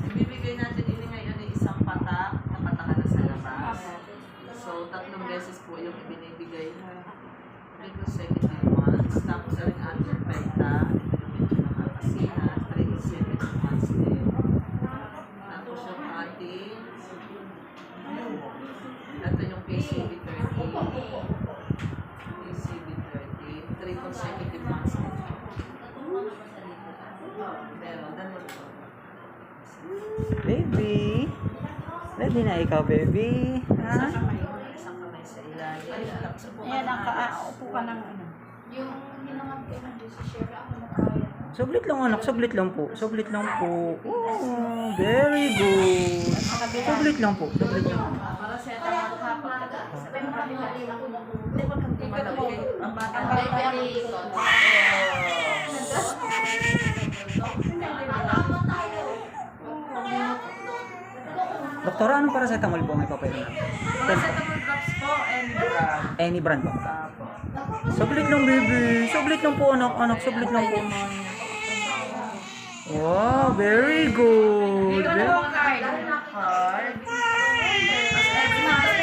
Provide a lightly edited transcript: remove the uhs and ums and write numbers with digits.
Ibibigay natin ini ngayon ay isang patak na patakan na sa labas. So, 3 beses po yung ibinibigay na consecutive months. Tapos, ang ating penta, ito yung medyo nakakasihan, 3 consecutive months din. Tapos, yung ating, ito yung PCB30. PCB30, 3 consecutive months din. Pero, ganun po. Baby. Ready na ikaw, baby. Ha? Isang kamay sa ilalim. Tapos, upo ka Ayan, ng ayos. upo ka ng ano. Yung hinangap kayo ng Diyos, share ako na kaya. Sublit lang anak, sublit lang po. Sublit lang po. Oh, very good. Sublit lang po, sublit lang. Para sa tamang kapag Sabay mo kami mali ako ng hindi mo kang tumalaki. Ang bata Ang bata. balik-balikot. Doktora, anong paracetamol po ang ipapainom? Paracetamol drops po and Any brand po. Apo. Sublit lang, baby. Sublit lang po, anak. Anak, sublit lang po. Wow, very good. Iwan mo ang card.